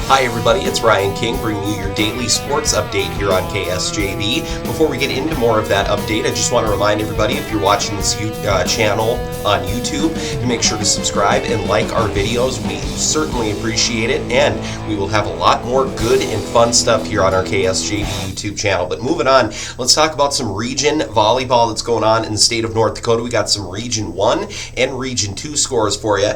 Hi everybody, it's Ryan King bringing you your daily sports update here on KSJB. Before we get into more of that update, I just want to remind everybody, if you're watching this channel on YouTube, to make sure to subscribe and like our videos. We certainly appreciate it, and we will have a lot more good and fun stuff here on our KSJB YouTube channel. But moving on, let's talk about some region volleyball that's going on in the state of North Dakota. We got some Region 1 and Region 2 scores for you.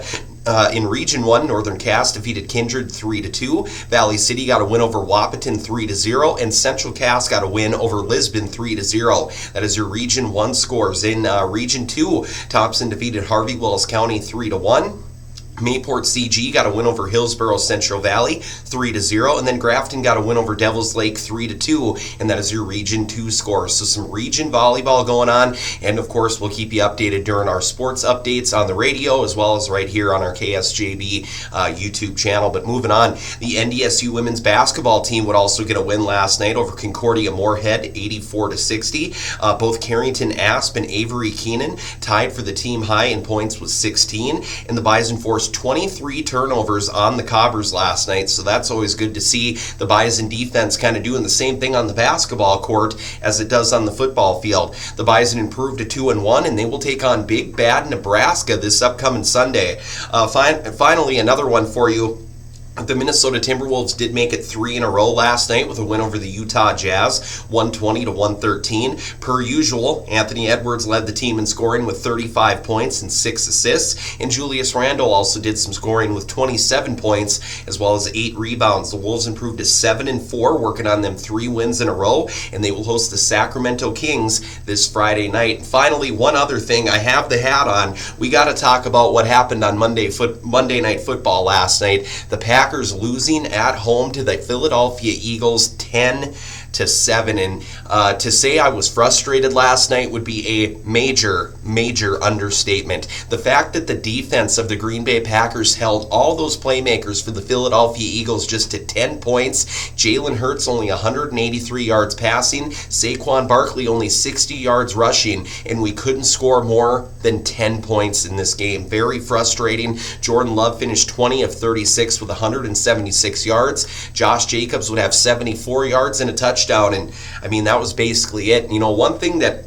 In Region 1, Northern Cass defeated Kindred 3-2. Valley City got a win over Wahpeton 3-0. And Central Cass got a win over Lisbon 3-0. That is your Region 1 scores. In Region 2, Thompson defeated Harvey-Wells County 3-1. Mayport CG got a win over Hillsborough Central Valley 3-0, and then Grafton got a win over Devils Lake 3-2, and that is your Region 2 scores. So some region volleyball going on, and of course we'll keep you updated during our sports updates on the radio as well as right here on our KSJB YouTube channel. But moving on, the NDSU women's basketball team would also get a win last night over Concordia Moorhead 84-60. Both Carrington Asp and Avery Keenan tied for the team high in points with 16, and the Bison forced 23 turnovers on the Cobbers last night, so that's always good to see. The Bison defense kind of doing the same thing on the basketball court as it does on the football field. The Bison improved to 2-1, and they will take on Big Bad Nebraska this upcoming Sunday. Finally, another one for you. The Minnesota Timberwolves did make it 3 in a row last night with a win over the Utah Jazz, 120-113. Per usual, Anthony Edwards led the team in scoring with 35 points and 6 assists, and Julius Randle also did some scoring with 27 points as well as 8 rebounds. The Wolves improved to 7-4, working on them 3 wins in a row, and they will host the Sacramento Kings this Friday night. And finally, one other thing, I have the hat on. We got to talk about what happened on Monday Night Football last night. The Packers losing at home to the Philadelphia Eagles 10-7, and to say I was frustrated last night would be a major understatement. The fact that the defense of the Green Bay Packers held all those playmakers for the Philadelphia Eagles just to 10 points. Jalen Hurts only 183 yards passing, Saquon Barkley only 60 yards rushing, and we couldn't score more than 10 points in this game. Very frustrating. Jordan Love finished 20 of 36 with 176 yards. Josh Jacobs would have 74 yards and a touchdown, and I mean, that was basically it. You know, one thing that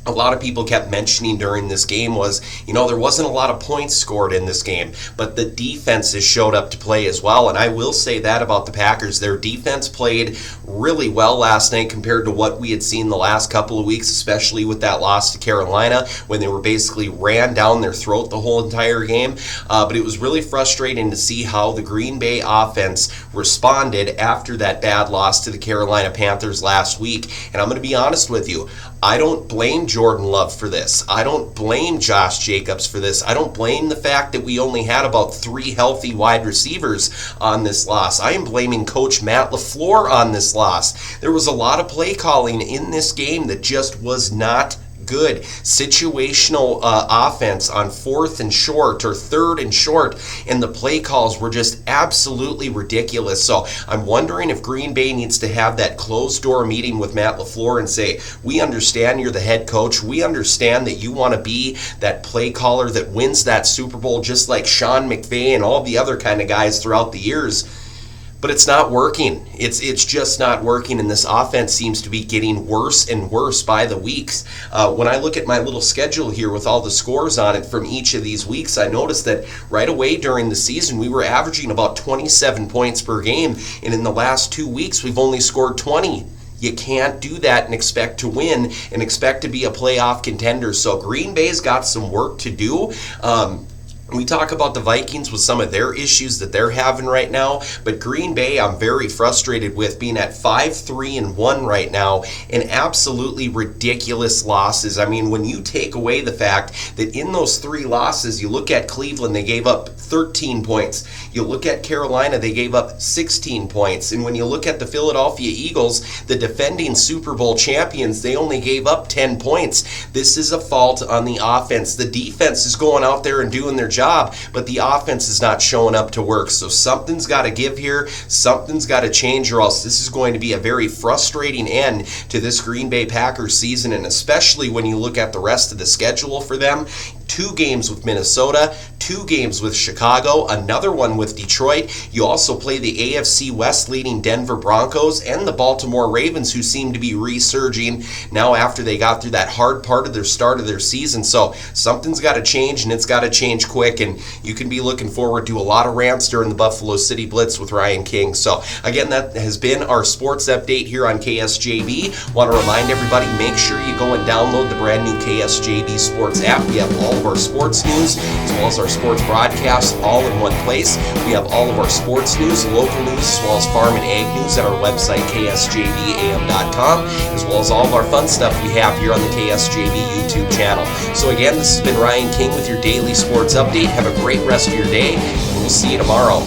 a lot of people kept mentioning during this game was, you know, there wasn't a lot of points scored in this game, but the defenses showed up to play as well, and I will say that about the Packers. Their defense played really well last night compared to what we had seen the last couple of weeks, especially with that loss to Carolina when they were basically ran down their throat the whole entire game. But it was really frustrating to see how the Green Bay offense responded after that bad loss to the Carolina Panthers last week. And I'm going to be honest with you, I don't blame Jordan Love for this. I don't blame Josh Jacobs for this. I don't blame the fact that we only had about 3 healthy wide receivers on this loss. I am blaming Coach Matt LaFleur on this loss. There was a lot of play calling in this game that just was not good. Situational offense on 4th and short or 3rd and short, and the play calls were just absolutely ridiculous. So I'm wondering if Green Bay needs to have that closed door meeting with Matt LaFleur and say, we understand you're the head coach. We understand that you want to be that play caller that wins that Super Bowl just like Sean McVay and all the other kind of guys throughout the years. But it's not working. It's just not working, and this offense seems to be getting worse and worse by the weeks. When I look at my little schedule here with all the scores on it from each of these weeks, I noticed that right away during the season we were averaging about 27 points per game, and in the last 2 weeks we've only scored 20. You can't do that and expect to win and expect to be a playoff contender. So Green Bay's got some work to do. We talk about the Vikings with some of their issues that they're having right now, but Green Bay I'm very frustrated with, being at 5-3-1 right now, and absolutely ridiculous losses. I mean, when you take away the fact that in those 3 losses, you look at Cleveland, they gave up 13 points. You look at Carolina, they gave up 16 points. And when you look at the Philadelphia Eagles, the defending Super Bowl champions, they only gave up 10 points. This is a fault on the offense. The defense is going out there and doing their job, but the offense is not showing up to work. So something's got to give here. Something's got to change, or else this is going to be a very frustrating end to this Green Bay Packers season, and especially when you look at the rest of the schedule for them. 2 games with Minnesota, 2 games with Chicago, another one with Detroit. You also play the AFC West leading Denver Broncos and the Baltimore Ravens, who seem to be resurging now after they got through that hard part of their start of their season. So something's got to change, and it's got to change quick, and you can be looking forward to a lot of rants during the Buffalo City Blitz with Ryan King. So again, that has been our sports update here on KSJB. Want to remind everybody, make sure you go and download the brand new KSJB Sports app. We have all of our sports news as well as our sports broadcasts all in one place. We have all of our sports news, local news, as well as farm and ag news at our website, ksjbam.com, as well as all of our fun stuff we have here on the KSJB YouTube channel. So again, this has been Ryan King with your daily sports update. Have a great rest of your day, and we'll see you tomorrow.